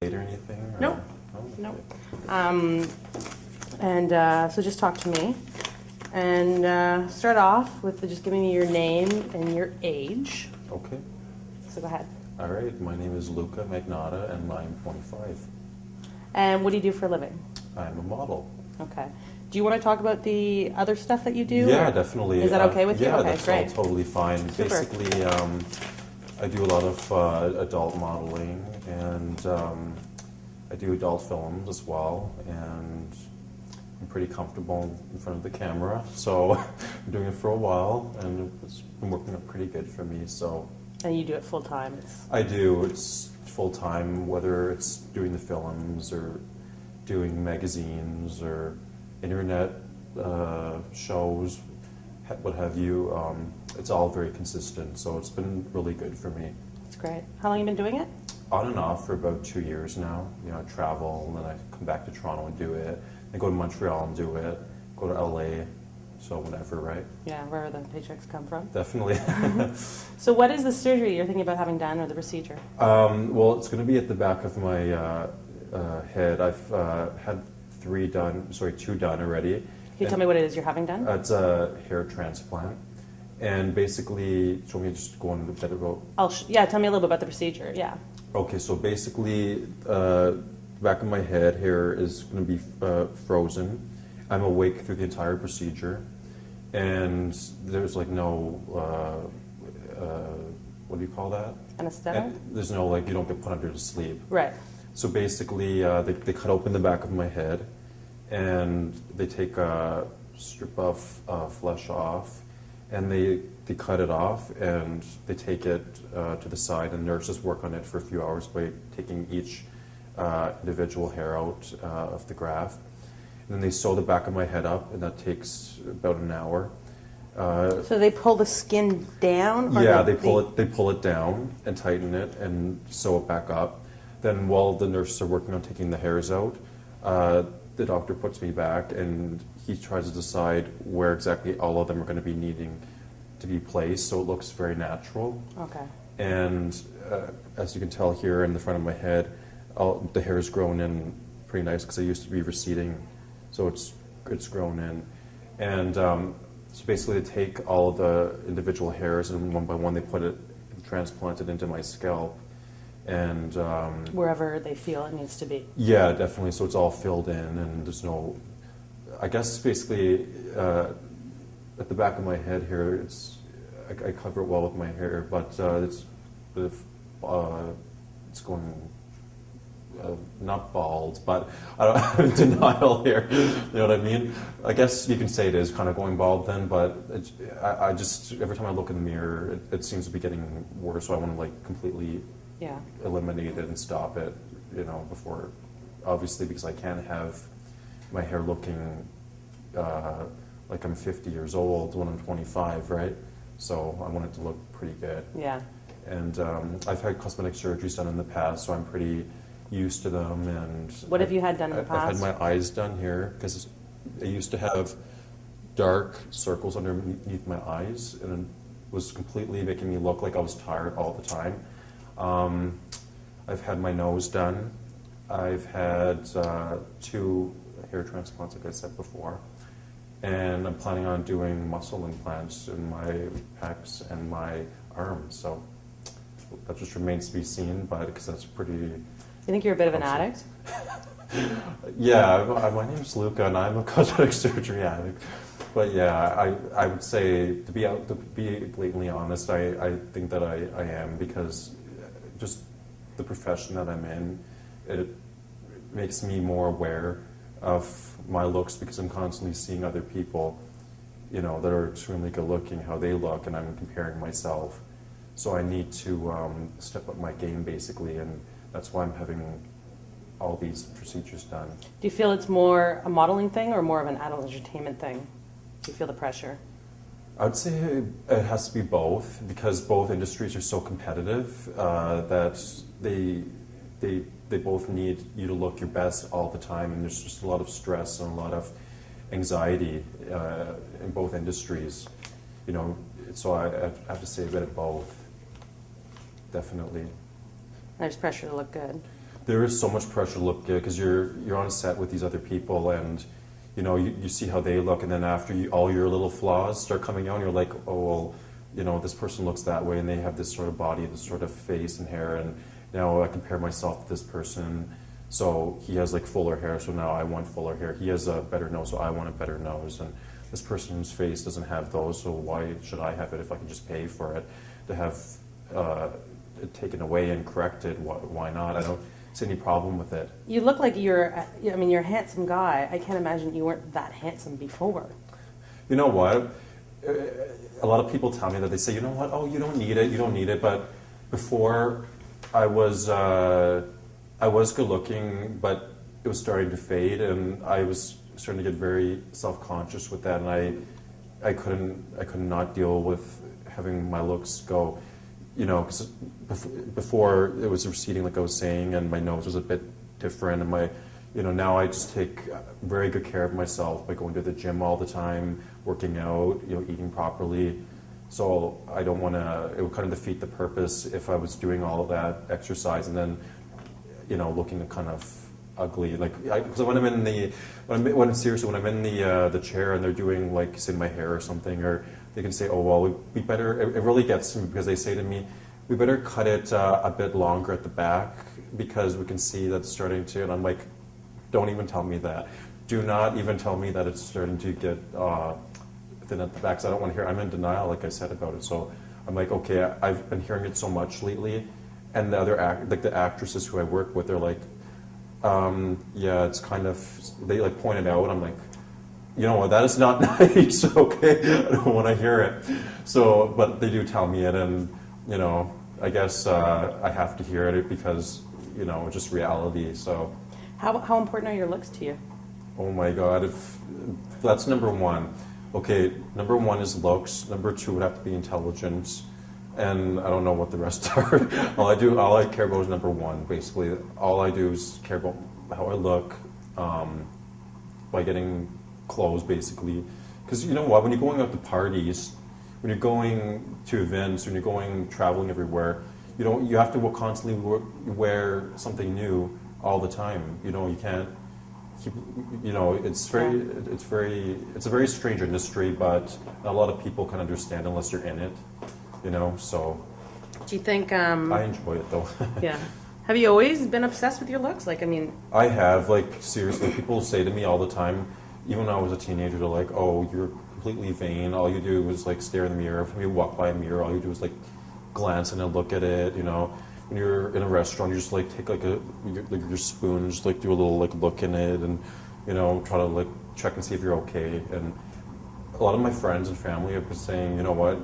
Or anything? Or? Nope. Oh, Nope. okay. So just talk to me. And start off with just giving me your name and your age. Okay. So go ahead. All right. My name is Luca Magnata, and I'm 25. And what do you do for a living? I'm a model. Okay. Do you want to talk about the other stuff that you do? Yeah, or? Definitely. Is that okay with you? Yeah, Okay, that's great. all totally fine. Super. Basically, I do a lot of adult modeling, and I do adult films as well, and I'm pretty comfortable in front of the camera. So I'm doing it for a while, and it's been working out pretty good for me. So. And you do it full time? I do. It's full time, whether it's doing the films or doing magazines or internet shows, what have you. It's all very consistent, so it's been really good for me. That's great. How long have you been doing it? On and off for about 2 years now. You know, I travel, and then I come back to Toronto and do it. I go to Montreal and do it. Go to LA, so whatever, right? Yeah, wherever the paychecks come from. Definitely. So what is the surgery you're thinking about having done, or the procedure? Well, it's going to be at the back of my head. I've had two done already. Can you tell me what it is you're having done? It's a hair transplant. And basically, do you want me to just go on a bit about? Tell me a little bit about the procedure, yeah. Okay, so basically, the back of my head hair is going to be frozen. I'm awake through the entire procedure. And there's like no, what do you call that? Anesthetic? There's no, you don't get put under to sleep. Right. So basically, they cut open the back of my head, and they take a strip of flesh off, and they cut it off, and they take it to the side, and nurses work on it for a few hours by taking each individual hair out of the graft. And then they sew the back of my head up, and that takes about an hour. So they pull the skin down? Or Yeah, they pull it down and tighten it and sew it back up. Then while the nurses are working on taking the hairs out, the doctor puts me back, and he tries to decide where exactly all of them are going to be needing to be placed, so it looks very natural. Okay. And as you can tell here in the front of my head, the hair is grown in pretty nice because it used to be receding, so it's grown in. And so basically they take all of the individual hairs, and one by one they transplant it into my scalp. And wherever they feel it needs to be. Yeah, definitely. So it's all filled in, and there's no. I guess basically at the back of my head here, I cover it well with my hair, but it's going not bald, but I'm in denial here. You know what I mean? I guess you can say it is kind of going bald then, but I just every time I look in the mirror, it seems to be getting worse. So I want to completely. Yeah. Eliminate it and stop it, before, obviously, because I can't have my hair looking like I'm 50 years old when I'm 25, right? So I want it to look pretty good. Yeah. And I've had cosmetic surgeries done in the past, so I'm pretty used to them. And what have you had done in the past? I've had my eyes done here, because I used to have dark circles underneath my eyes, and it was completely making me look like I was tired all the time. I've had my nose done. I've had 2 hair transplants, like I said before. And I'm planning on doing muscle implants in my pecs and my arms. So that just remains to be seen, but because that's pretty... You think you're a bit of an addict? Yeah, my name's Luca, and I'm a cosmetic surgery addict. But yeah, I would say, to be blatantly honest, I think that I am, because just the profession that I'm in, it makes me more aware of my looks, because I'm constantly seeing other people, that are extremely good looking, how they look, and I'm comparing myself. So I need to step up my game, basically, and that's why I'm having all these procedures done. Do you feel it's more a modeling thing or more of an adult entertainment thing? Do you feel the pressure? I would say it has to be both, because both industries are so competitive that they both need you to look your best all the time, and there's just a lot of stress and a lot of anxiety in both industries. So I have to say a bit of both, definitely. There's pressure to look good. there is so much pressure to look good because you're on set with these other people, and you know you see how they look, and then after all your little flaws start coming out, and you're like, oh well, you know, this person looks that way, and they have this sort of body, this sort of face and hair, and now I compare myself to this person. So he has like fuller hair, so now I want fuller hair. He has a better nose, so I want a better nose. And this person's face doesn't have those, so why should I have it if I can just pay for it to have it taken away and corrected? Why not? I don't see any problem with it. You look like you're a handsome guy. I can't imagine you weren't that handsome before. You know what? A lot of people tell me that they say, you know what? Oh, you don't need it. But before, I was good looking, but it was starting to fade, and I was starting to get very self-conscious with that, and I could not deal with having my looks go, you know, because before it was receding, like I was saying, and my nose was a bit different, and now I just take very good care of myself by going to the gym all the time, working out, you know, eating properly. So I don't want to. It would kind of defeat the purpose if I was doing all of that exercise and then, you know, looking kind of ugly. Like, because when I'm in the chair and they're doing like, say, my hair or something, or they can say, oh well, we better. It really gets to me because they say to me, we better cut it a bit longer at the back because we can see that it's starting to. And I'm like, don't even tell me that. Do not even tell me that it's starting to get thin at the back. Because I don't want to hear. I'm in denial, like I said about it. So I'm like, okay, I've been hearing it so much lately. And the other the actresses who I work with, they're like, yeah, it's kind of, they like point it out. I'm like, you know what, that is not nice, okay? I don't want to hear it. So, but they do tell me it, and, you know, I guess I have to hear it because, you know, just reality, so. How important are your looks to you? Oh my God, that's number one. Okay, number one is looks. Number two would have to be intelligence. And I don't know what the rest are. all I care about is number one, basically. All I do is care about how I look by getting clothes, basically. Because you know what, when you're going out to parties, when you're going to events, when you're going traveling everywhere, you have to constantly wear something new all the time. You know, you can't keep, you know, it's a very strange industry, but not a lot of people can understand unless you're in it. You know, so. Do you think? I enjoy it though. Yeah. Have you always been obsessed with your looks? Like, I mean. I have. Like, seriously, people say to me all the time, even when I was a teenager, they're like, "Oh, you're completely vain. All you do is like stare in the mirror. When you walk by a mirror, all you do is like glance and look at it." You know, when you're in a restaurant, you just like take like your spoon, just like do a little like look in it, and you know, try to like check and see if you're okay. And a lot of my friends and family have been saying, you know what?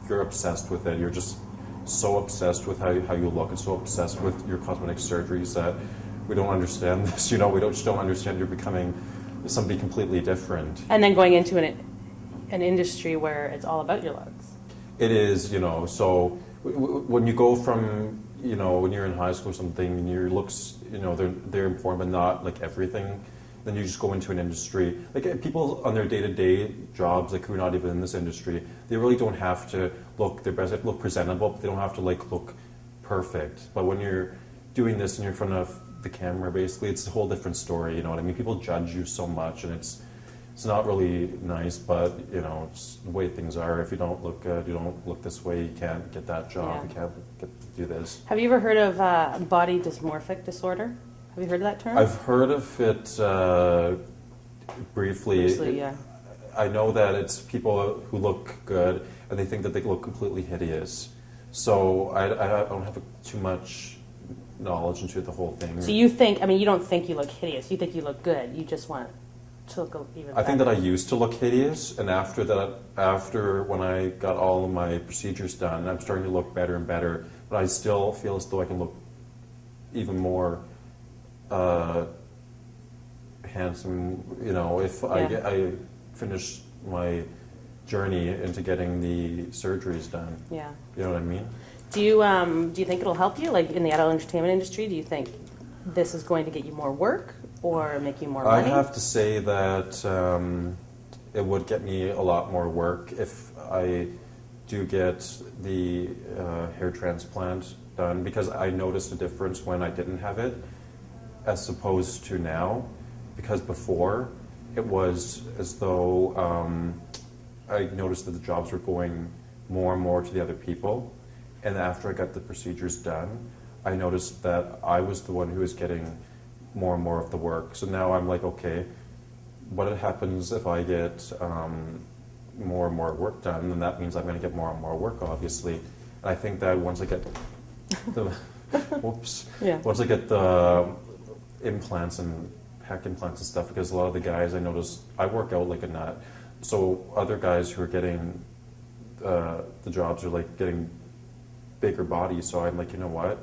You're obsessed with it. You're just so obsessed with how you look and so obsessed with your cosmetic surgeries that we don't understand this. You know, we just don't understand you're becoming somebody completely different. And then going into an industry where it's all about your looks. It is, you know. So when you go from, you know, when you're in high school or something, and your looks, you know, they're important, but not like everything. Then you just go into an industry. Like people on their day-to-day jobs, like who are not even in this industry, they really don't have to look their best. They have to look presentable, but they don't have to like look perfect. But when you're doing this and you're in front of the camera, basically, it's a whole different story. You know what I mean? People judge you so much, and it's not really nice. But you know, it's the way things are. If you don't look good, you don't look this way, you can't get that job. Yeah. You can't do this. Have you ever heard of body dysmorphic disorder? Have you heard of that term? I've heard of it briefly. Briefly, yeah. I know that it's people who look good and they think that they look completely hideous. So I don't have too much knowledge into the whole thing. So you think, I mean, you don't think you look hideous. You think you look good. You just want to look even better. I think that I used to look hideous, and after when I got all of my procedures done, I'm starting to look better and better. But I still feel as though I can look even more handsome, you know, if I finish my journey into getting the surgeries done. Yeah. You know what I mean? Do you think it'll help you, like in the adult entertainment industry? Do you think this is going to get you more work or make you more money? I have to say that it would get me a lot more work if I do get the hair transplant done, because I noticed a difference when I didn't have it. as opposed to now, because before it was as though I noticed that the jobs were going more and more to the other people, and after I got the procedures done, I noticed that I was the one who was getting more and more of the work. So now I'm like, okay, what happens if I get more and more work done? Then that means I'm going to get more and more work, obviously. And I think that once I get the once I get the implants and pec implants and stuff, because a lot of the guys I notice, I work out like a nut. So other guys who are getting the jobs are like getting bigger bodies. So I'm like, you know what?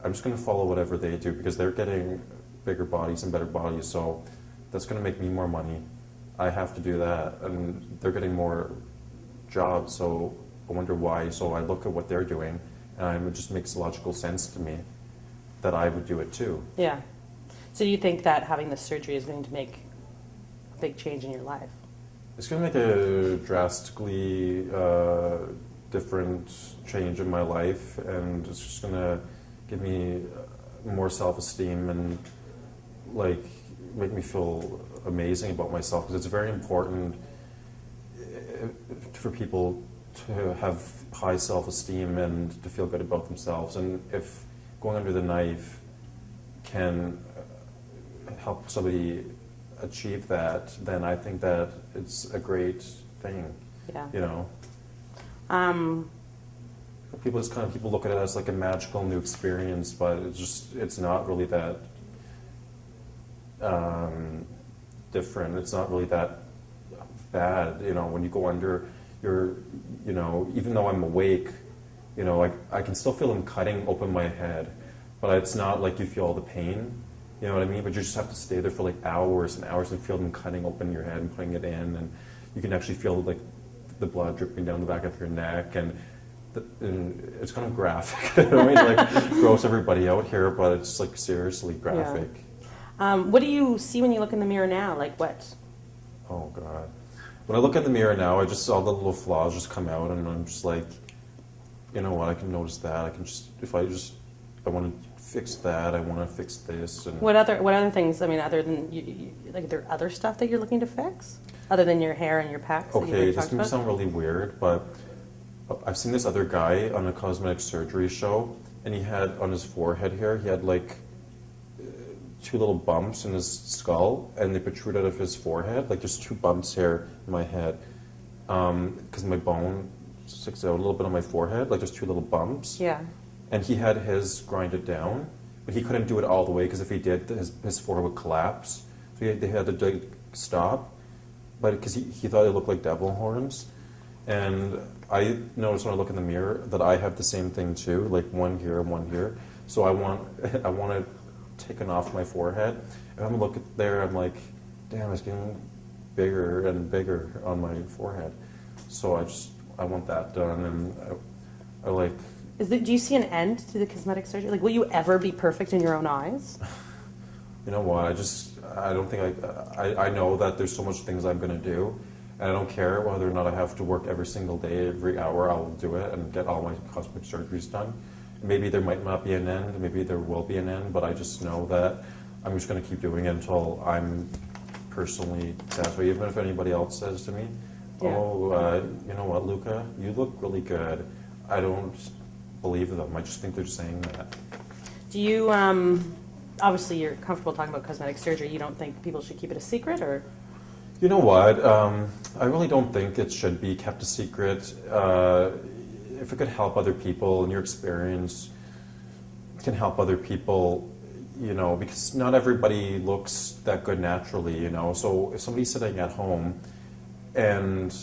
I'm just going to follow whatever they do because they're getting bigger bodies and better bodies. So that's going to make me more money. I have to do that. And they're getting more jobs. So I wonder why. So I look at what they're doing, and it just makes logical sense to me that I would do it too. Yeah. So do you think that having this surgery is going to make a big change in your life? It's going to make a drastically different change in my life, and it's just going to give me more self-esteem and like make me feel amazing about myself, because it's very important for people to have high self-esteem and to feel good about themselves. And if going under the knife can help somebody achieve that, then I think that it's a great thing. Yeah. You know. People look at it as like a magical new experience, but it's not really that different. It's not really that bad. You know, when you go under, even though I'm awake, I can still feel them cutting open my head, but it's not like you feel all the pain. You know what I mean? But you just have to stay there for like hours and hours and feel them cutting open your head and putting it in, and you can actually feel like the blood dripping down the back of your neck, and it's kind of graphic. I don't mean to like gross everybody out here, but it's like seriously graphic. Yeah. What do you see when you look in the mirror now? Like what? Oh God. When I look in the mirror now, I just saw the little flaws just come out, and I'm just like, you know what? I can notice that. I can just, I want to fix that. I want to fix this. And what other things? I mean, other than like, are there other stuff that you're looking to fix, other than your hair and your pecs? Okay, this may sound really weird, but I've seen this other guy on a cosmetic surgery show, and he had on his forehead here, he had like 2 little bumps in his skull, and they protrude out of his forehead. Like there's 2 bumps here in my head, because my bone sticks out a little bit on my forehead. Like there's 2 little bumps. Yeah. And he had his grinded down, but he couldn't do it all the way, because if he did, his forehead would collapse. So they had to like, stop, but because he thought it looked like devil horns. And I noticed when I look in the mirror that I have the same thing too, like one here and one here. So I want it taken off my forehead. And I'm looking there, I'm like, damn, it's getting bigger and bigger on my forehead. So I want that done, and I like. Do you see an end to the cosmetic surgery? Like, will you ever be perfect in your own eyes? You know what? I don't think I know that there's so much things I'm going to do, and I don't care whether or not I have to work every single day, every hour. I'll do it and get all my cosmetic surgeries done. Maybe there might not be an end. Maybe there will be an end, but I just know that I'm just going to keep doing it until I'm personally satisfied. Even if anybody else says to me, Yeah. you know what, Luca, you look really good. I don't believe them. I just think they're saying that. Do you, obviously you're comfortable talking about cosmetic surgery. You don't think people should keep it a secret, or? You know what? I really don't think it should be kept a secret. If it could help other people, and your experience can help other people, because not everybody looks that good naturally, So if somebody's sitting at home and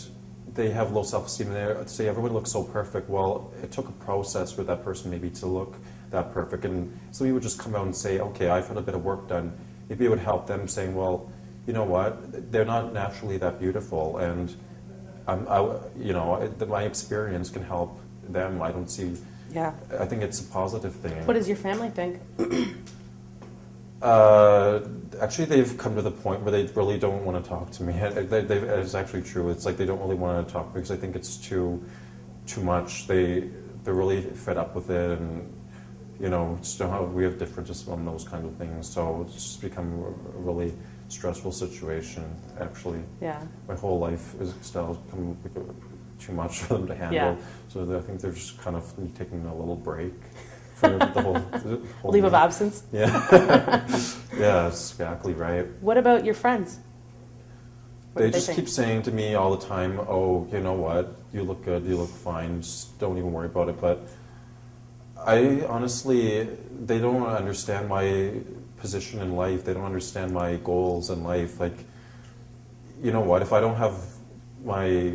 they have low self-esteem, and they say everyone looks so perfect, well, it took a process for that person maybe to look that perfect. And somebody would just come out and say, okay, I've had a bit of work done. Maybe it would help them saying, well, you know what, they're not naturally that beautiful, and my experience can help them. I don't see. Yeah. I think it's a positive thing. What does your family think? Actually, they've come to the point where they really don't want to talk to me. It's actually true. It's like they don't really want to talk because I think it's too much. They're really fed up with it, and you know, just don't have, we have differences on those kind of things. So it's just become a really stressful situation, actually. Yeah. My whole life is still become too much for them to handle. Yeah. So I think they're just kind of taking a little break from the whole Leave of thing. absence. Yeah. Yeah, that's exactly right. What about your friends? What They do just think? keep saying to me all the time, oh, you know what, you look good, you look fine, just don't even worry about it. But I honestly, they don't understand my position in life. They don't understand my goals in life. Like, you know what, if I don't have my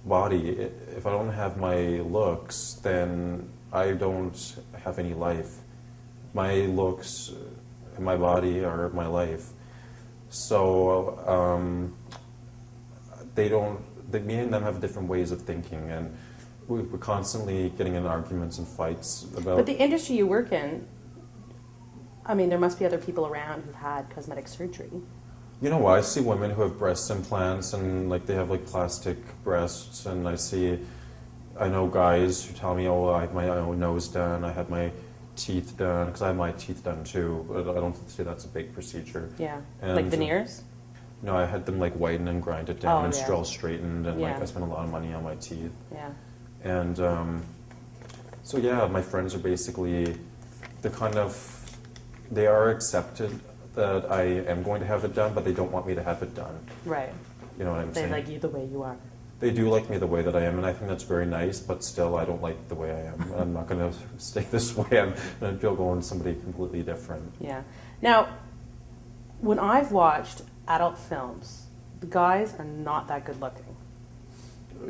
body, if I don't have my looks, then I don't have any life. My looks and my body are my life. So me and them have different ways of thinking, and we're constantly getting in arguments and fights about. But the industry you work in, I mean, there must be other people around who've had cosmetic surgery. You know what? I see women who have breast implants and like they have like plastic breasts, and I know guys who tell me, oh, I had my own nose done, I had my teeth done, because I have my teeth done too, but I don't say that's a big procedure. Yeah. And, Like veneers? No, I had them like whitened and grinded down Oh, and yeah. all straightened, and like Yeah. I spent a lot of money on my teeth. Yeah. And so yeah, my friends are basically, they are accepted that I am going to have it done, but they don't want me to have it done. Right. You know what I'm They saying? like you the way you are. They do like me the way that I am, and I think that's very nice, but still I don't like the way I am. I'm not going to stay this way. I'm going to go into somebody completely different. Yeah. Now, when I've watched adult films, the guys are not that good looking.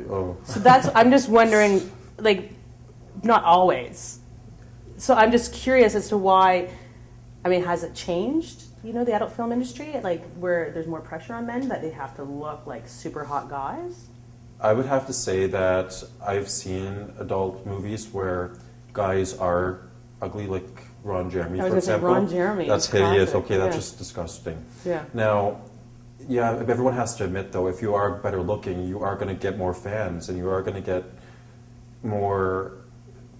Oh, So I'm just wondering, like, not always. So I'm just curious as to why, I mean, has it changed, you know, the adult film industry? Like, where there's more pressure on men that they have to look like super hot guys? I would have to say that I've seen adult movies where guys are ugly, like Ron Jeremy, I was for going to say example. Ron Jeremy. That's is hideous. classic. Okay, that's Yeah. just disgusting. Yeah. Now, yeah, everyone has to admit, though, if you are better looking, you are going to get more fans and you are going to get more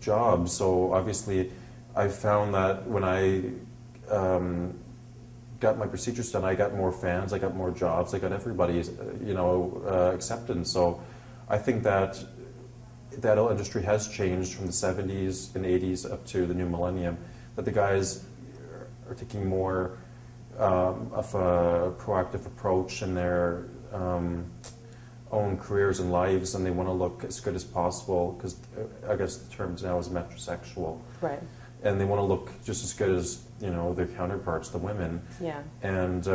jobs. So obviously, I found that when I got my procedures done, I got more fans, I got more jobs, I got everybody's, acceptance. So I think that the adult industry has changed from the 70s and 80s up to the new millennium, that the guys are taking more of a proactive approach in their own careers and lives, and they want to look as good as possible, because I guess the term now is metrosexual. Right. And they want to look just as good as, you know, their counterparts, the women. Yeah. And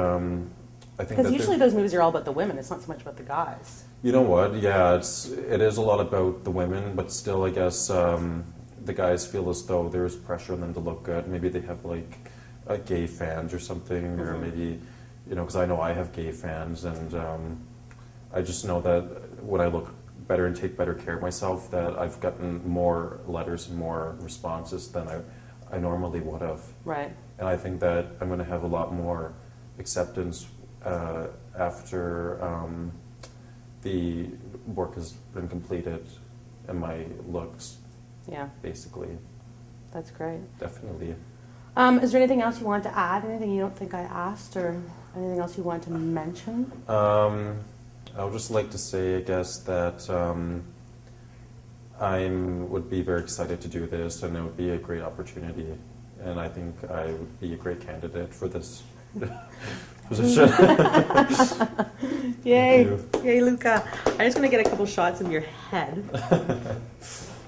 I think Because that usually those movies are all about the women. It's not so much about the guys. you know what? Yeah, it is a lot about the women, but still, I guess the guys feel as though there's pressure on them to look good. Maybe they have like gay fans or something, or maybe, you know, because I know I have gay fans, and I just know that when I look better and take better care of myself, that I've gotten more letters and more responses than I normally would have. Right. And I think that I'm going to have a lot more acceptance after the work has been completed and my looks, Yeah. basically. That's great. Definitely. Is there anything else you want to add? Anything you don't think I asked, or anything else you want to mention? I would just like to say, I guess, that I would be very excited to do this, and it would be a great opportunity. And I think I would be a great candidate for this position. Yay! you. Yay, Luca! I'm just going to get a couple shots of your head.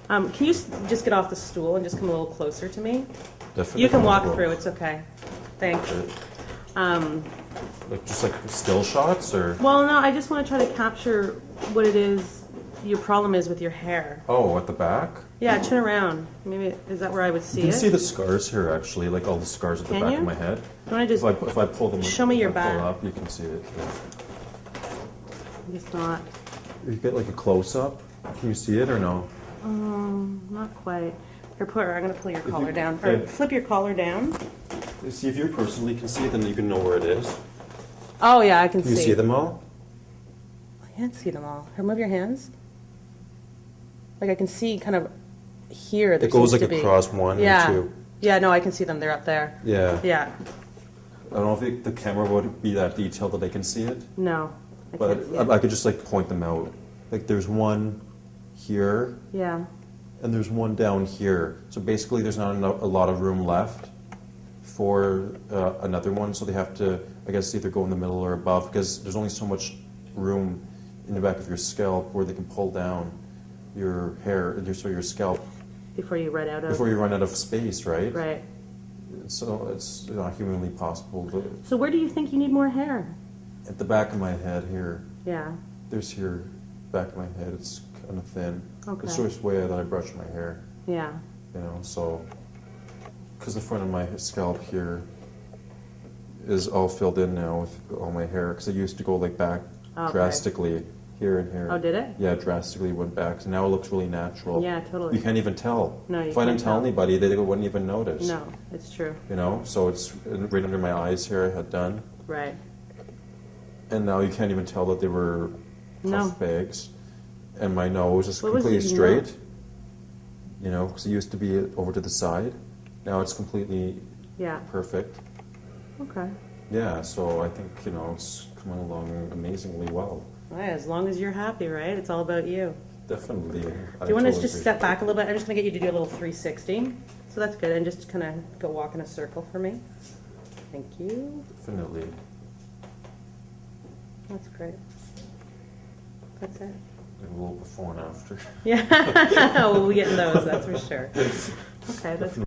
Can you just get off the stool and just come a little closer to me? Definitely. You can walk through. It's okay. Thanks. Like just like still shots, or Well, no, I just want to try to capture what it is your problem is with your hair. oh, at the back. Yeah, turn around. Maybe is that where I would see You can it? see the scars here, actually, like all the scars at the Can back you? of my head. You want to just If I pull them, Show me your if I pull back. up, you can see it. Yeah. just not. You get like a close up. Can you see it or no? Not quite. Here, I'm going to pull your collar you- down. Or okay. flip your collar down. See, if you personally can see it, then you can know where it is. Oh, yeah, I can Can you see them all? I can't see them all. Here, move your hands. Like I can see kind of here. There It goes seems like to be. across one Yeah. or two. Yeah, no, I can see them. They're up there. Yeah. Yeah. I don't know if the camera would be that detailed that they can see it, No, I but can't see it. I could just like point them out. Like there's one here, Yeah. and there's one down here. So basically, there's not a lot of room left for another one. So they have to, I guess, either go in the middle or above because there's only so much room in the back of your scalp where they can pull down your hair, so your scalp, Before you run out of. before you run out of space, right? Right. So it's not humanly possible. So where do you think you need more hair? At the back of my head here, Yeah. there's here, back of my head, it's kind of thin. Okay. It's just the way that I brush my hair, Yeah. you know, so, because the front of my scalp here is all filled in now with all my hair, because it used to go like back Okay. drastically, here and here. Oh, did it? Yeah, drastically went back, so now it looks really natural. Yeah, totally. You can't even tell. No, you if I didn't can't tell tell. anybody, they wouldn't even notice. No, it's true. You know, so it's right under my eyes here I had done. Right. And now you can't even tell that they were No. puff bags. And my nose is What was completely your straight. nose? You know, because it used to be over to the side. Now it's completely Yeah. perfect. Okay. Yeah, so I think, you know, it's coming along amazingly well. Right, as long as you're happy, right? It's all about you. Definitely. Do you want to just step back a little bit? I'm just going to get you to do a little 360. So that's good. And just kind of go walk in a circle for me. Thank you. Definitely. That's great. That's it. A little before and after. Yeah. We'll be getting those, that's for sure. Okay, that's